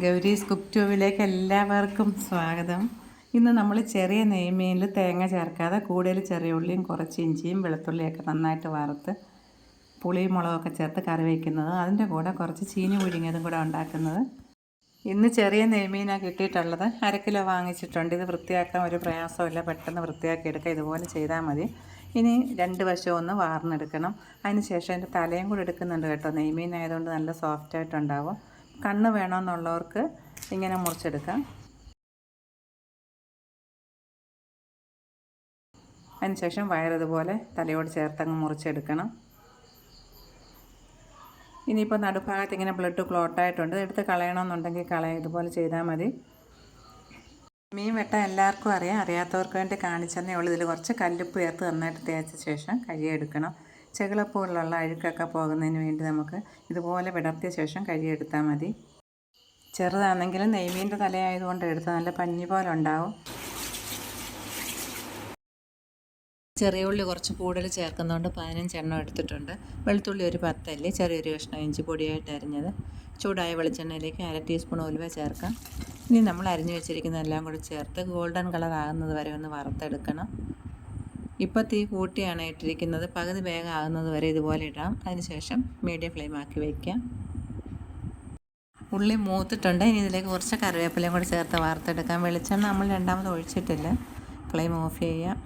Gowri's cook ട്യൂബിലേക്ക് എല്ലാവർക്കും സ്വാഗതം. ഇന്ന് നമ്മൾ ചെറിയ നെയ്മീനിൽ തേങ്ങ ചേർക്കാതെ കൂടുതൽ ചെറിയ ഉള്ളിയും കുറച്ച് ഇഞ്ചിയും വെളുത്തുള്ളിയൊക്കെ നന്നായിട്ട് വറുത്ത് പുളിയും മുളകൊക്കെ ചേർത്ത് കറി വയ്ക്കുന്നത്, അതിൻ്റെ കൂടെ കുറച്ച് ചീനി പുഴുങ്ങിയതും കൂടെ ഉണ്ടാക്കുന്നത്. ഇന്ന് ചെറിയ നെയ്മീനാണ് കിട്ടിയിട്ടുള്ളത്. 1/2 കിലോ വാങ്ങിച്ചിട്ടുണ്ട്. ഇത് വൃത്തിയാക്കാൻ ഒരു പ്രയാസമില്ല, പെട്ടെന്ന് വൃത്തിയാക്കി എടുക്കുക. ഇതുപോലെ ചെയ്താൽ മതി. ഇനി 2 വശവും ഒന്ന് വാർന്നെടുക്കണം. അതിന് ശേഷം അതിൻ്റെ തലയും കൂടെ എടുക്കുന്നുണ്ട് കേട്ടോ. നെയ്മീനായതുകൊണ്ട് നല്ല സോഫ്റ്റായിട്ടുണ്ടാവും. കണ്ണ് വേണമെന്നുള്ളവർക്ക് ഇങ്ങനെ മുറിച്ചെടുക്കാം. അതിനുശേഷം വയറിതുപോലെ തലയോട് ചേർത്തങ്ങ് മുറിച്ചെടുക്കണം. ഇനിയിപ്പോൾ നടുഭാഗത്ത് ഇങ്ങനെ ബ്ലഡ് ക്ലോട്ടായിട്ടുണ്ട്, എടുത്ത് കളയണമെന്നുണ്ടെങ്കിൽ കളയാം. ഇതുപോലെ ചെയ്താൽ മതി. മീൻ വെട്ടാൻ എല്ലാവർക്കും അറിയാം, അറിയാത്തവർക്ക് വേണ്ടി കാണിച്ചെന്നേ ഉള്ളൂ. ഇതിൽ കുറച്ച് കല്ലുപ്പ് ചേർത്ത് നന്നായിട്ട് തേച്ച ശേഷം കഴുകിയെടുക്കണം. ചെകിളപ്പൂരിലുള്ള അഴുക്കൊക്കെ പോകുന്നതിന് വേണ്ടി നമുക്ക് ഇതുപോലെ വിടർത്തിയ ശേഷം കഴുകിയെടുത്താൽ മതി. ചെറുതാണെങ്കിലും നെയ്മീൻ്റെ തലയായതുകൊണ്ട് എടുത്ത് നല്ല പഞ്ഞി പോലെ ഉണ്ടാവും. ചെറിയ ഉള്ളി കുറച്ച് കൂടുതൽ ചേർക്കുന്നതുകൊണ്ട് 15 എണ്ണം എടുത്തിട്ടുണ്ട്. വെളുത്തുള്ളി ഒരു 10 അല്ലി, ചെറിയൊരു കഷ്ണം ഇഞ്ചി പൊടിയായിട്ട് അരിഞ്ഞത്. ചൂടായ വെളിച്ചെണ്ണയിലേക്ക് 1/2 ടീസ്പൂൺ ഉലുവ ചേർക്കാം. ഇനി നമ്മൾ അരിഞ്ഞു വെച്ചിരിക്കുന്നതെല്ലാം കൂടി ചേർത്ത് ഗോൾഡൻ കളർ ആകുന്നത് വരെ ഒന്ന് വറുത്തെടുക്കണം. ഇപ്പോൾ തീ കൂട്ടിയാണ് ഇട്ടിരിക്കുന്നത്. പകുതി വേഗം ആകുന്നത് വരെ ഇതുപോലെ ഇടാം. അതിനുശേഷം മീഡിയം ഫ്ലെയിം ആക്കി വയ്ക്കാം. ഉള്ളി മൂത്തിട്ടുണ്ട്. ഇനി ഇതിലേക്ക് കുറച്ച് കറിവേപ്പിലയും കൂടി ചേർത്ത് വറുത്തെടുക്കാം. വെളിച്ചെണ്ണ നമ്മൾ രണ്ടാമത് ഒഴിച്ചിട്ടില്ല. ഫ്ലെയിം ഓഫ് ചെയ്യാം.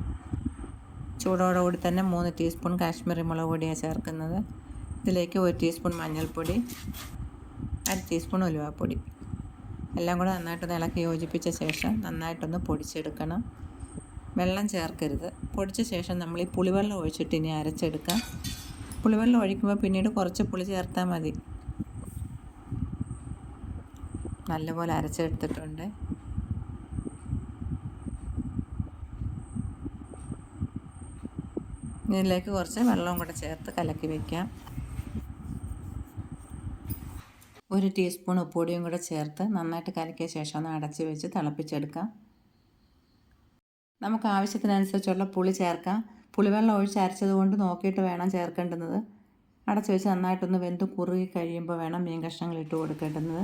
ചൂടോടുകൂടി തന്നെ 3 ടീസ്പൂൺ കാശ്മീരി മുളക് പൊടിയാണ് ചേർക്കുന്നത്. ഇതിലേക്ക് 1 ടീസ്പൂൺ മഞ്ഞൾപ്പൊടി, 1/2 ടീസ്പൂൺ ഉലുവാപ്പൊടി എല്ലാം കൂടെ നന്നായിട്ടൊന്ന് ഇളക്കി യോജിപ്പിച്ച ശേഷം നന്നായിട്ടൊന്ന് പൊടിച്ചെടുക്കണം. വെള്ളം ചേർക്കരുത്. പൊടിച്ച ശേഷം നമ്മൾ ഈ പുളിവെള്ളം ഒഴിച്ചിട്ട് ഇനി അരച്ചെടുക്കാം. പുളിവെള്ളം ഒഴിക്കുമ്പോൾ പിന്നീട് കുറച്ച് പുളി ചേർത്താൽ മതി. നല്ലപോലെ അരച്ചെടുത്തിട്ടുണ്ട്. ഇതിലേക്ക് കുറച്ച് വെള്ളവും കൂടെ ചേർത്ത് കലക്കി വയ്ക്കാം. 1 ടീസ്പൂൺ ഉപ്പുപൊടിയും കൂടെ ചേർത്ത് നന്നായിട്ട് കലക്കിയ ശേഷം ഒന്ന് അടച്ച് വെച്ച് തിളപ്പിച്ചെടുക്കാം. നമുക്ക് ആവശ്യത്തിനനുസരിച്ചുള്ള പുളി ചേർക്കാം. പുളിവെള്ളം ഒഴിച്ച് അരച്ചത് കൊണ്ട് നോക്കിയിട്ട് വേണം ചേർക്കേണ്ടുന്നത്. അടച്ച് വെച്ച് നന്നായിട്ടൊന്ന് വെന്ത് കുറുകി കഴിയുമ്പോൾ വേണം മീൻ കഷ്ണങ്ങൾ ഇട്ട് കൊടുക്കേണ്ടുന്നത്.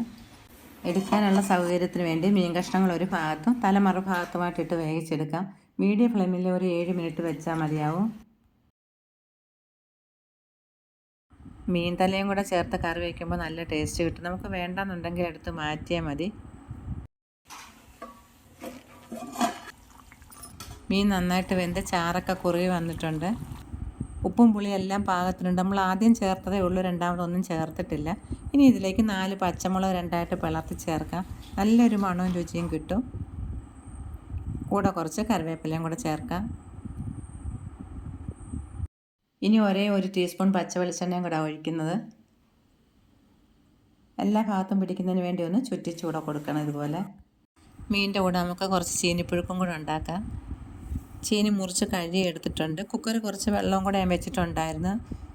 എടുക്കാനുള്ള സൗകര്യത്തിന് വേണ്ടി മീൻ കഷ്ണങ്ങൾ ഒരു ഭാഗത്തും തല മറുഭാഗത്തുമായിട്ടിട്ട് വേവിച്ചെടുക്കാം. മീഡിയം ഫ്ലെയിമിൽ ഒരു 7 മിനിറ്റ് വെച്ചാൽ മതിയാവും. മീൻ തലയും കൂടെ ചേർത്ത് കറി വയ്ക്കുമ്പോൾ നല്ല ടേസ്റ്റ് കിട്ടും. നമുക്ക് വേണ്ടെന്നുണ്ടെങ്കിൽ എടുത്ത് മാറ്റിയാൽ മതി. മീൻ നന്നായിട്ട് വെന്ത് ചാറൊക്കെ കുറുകി വന്നിട്ടുണ്ട്. ഉപ്പും പുളിയും എല്ലാം പാകത്തിനുണ്ട്. നമ്മൾ ആദ്യം ചേർത്തതേ ഉള്ളൂ, രണ്ടാമതൊന്നും ചേർത്തിട്ടില്ല. ഇനി ഇതിലേക്ക് 4 പച്ചമുളക് രണ്ടായിട്ട് പിളർത്തി ചേർക്കാം. നല്ലൊരു മണവും രുചിയും കിട്ടും. കൂടെ കുറച്ച് കറിവേപ്പിലയും കൂടെ ചേർക്കാം. ഇനി ഒരേ 1 ടീസ്പൂൺ പച്ച വെളിച്ചെണ്ണയും കൂടെ ഒഴിക്കുന്നത്. എല്ലാ ഭാഗത്തും പിടിക്കുന്നതിന് വേണ്ടി ഒന്ന് ചുറ്റിച്ചൂടെ കൊടുക്കണം. ഇതുപോലെ മീനിൻ്റെ കൂടെ നമുക്ക് കുറച്ച് ചീനിപ്പുഴുക്കും കൂടെ ഉണ്ടാക്കാം. ചീനി മുറിച്ച് കഴുകി എടുത്തിട്ടുണ്ട്. കുക്കറിൽ കുറച്ച് വെള്ളവും കൂടെ ഞാൻ വെച്ചിട്ടുണ്ടായിരുന്നു.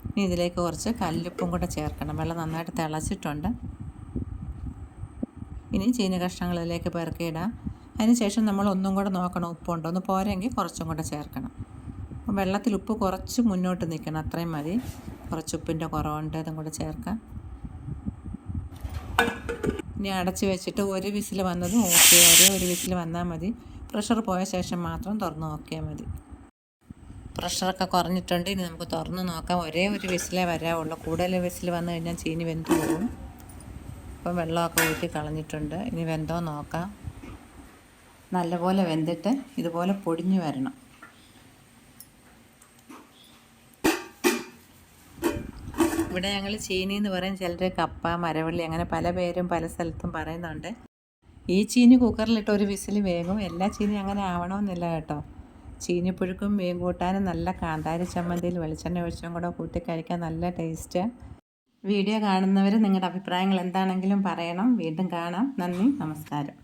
ഇനി ഇതിലേക്ക് കുറച്ച് കല്ലുപ്പും കൂടെ ചേർക്കണം. വെള്ളം നന്നായിട്ട് തിളച്ചിട്ടുണ്ട്. ഇനി ചീനി കഷ്ണങ്ങളിലേക്ക് പെറുക്കിയിടാം. അതിനുശേഷം നമ്മൾ ഒന്നും കൂടെ നോക്കണം, ഉപ്പുണ്ടോ ഒന്ന്, പോരെങ്കിൽ കുറച്ചും കൂടെ ചേർക്കണം. വെള്ളത്തിൽ ഉപ്പ് കുറച്ച് മുന്നോട്ട് നിൽക്കണം, അത്രയും മതി. കുറച്ച് ഉപ്പിൻ്റെ കുറവുണ്ട്, അതും കൂടെ ചേർക്കാം. ഇനി അടച്ച് വെച്ചിട്ട് 1 വിസിൽ വന്നത് ഓക്കെ. ഒരേ 1 വിസിൽ വന്നാൽ മതി. പ്രഷർ പോയ ശേഷം മാത്രം തുറന്ന് നോക്കിയാൽ മതി. പ്രഷറൊക്കെ കുറഞ്ഞിട്ടുണ്ട്. ഇനി നമുക്ക് തുറന്ന് നോക്കാം. ഒരേ 1 വിസിലേ വരാവുള്ളൂ. കൂടുതൽ വിസിൽ വന്നു കഴിഞ്ഞാൽ ചീനി വെന്ത് പോകും. അപ്പം വെള്ളമൊക്കെ ഊറ്റി കളഞ്ഞിട്ടുണ്ട്. ഇനി വെന്തോ നോക്കാം. നല്ലപോലെ വെന്തിട്ട് ഇതുപോലെ പൊടിഞ്ഞു വരണം. ഇവിടെ ഞങ്ങൾ ചീനി എന്ന് പറയും, ചിലർ കപ്പ, മരവള്ളി, അങ്ങനെ പല പേരും പല സ്ഥലത്തും പറയുന്നുണ്ട്. ഈ ചീനി കുക്കറിലിട്ട് 1 വിസിൽ വേകും. എല്ലാ ചീനി അങ്ങനെ ആവണമെന്നില്ല കേട്ടോ. ചീനിപ്പുഴുക്കും മീൻ കൂട്ടാനും നല്ല കാന്താരി ചമ്മന്തിയിൽ വെളിച്ചെണ്ണ ഒഴിച്ചും കൂടെ കൂട്ടി കഴിക്കാൻ നല്ല ടേസ്റ്റ്. വീഡിയോ കാണുന്നവർ നിങ്ങളുടെ അഭിപ്രായങ്ങൾ എന്താണെങ്കിലും പറയണം. വീണ്ടും കാണാം. നന്ദി, നമസ്കാരം.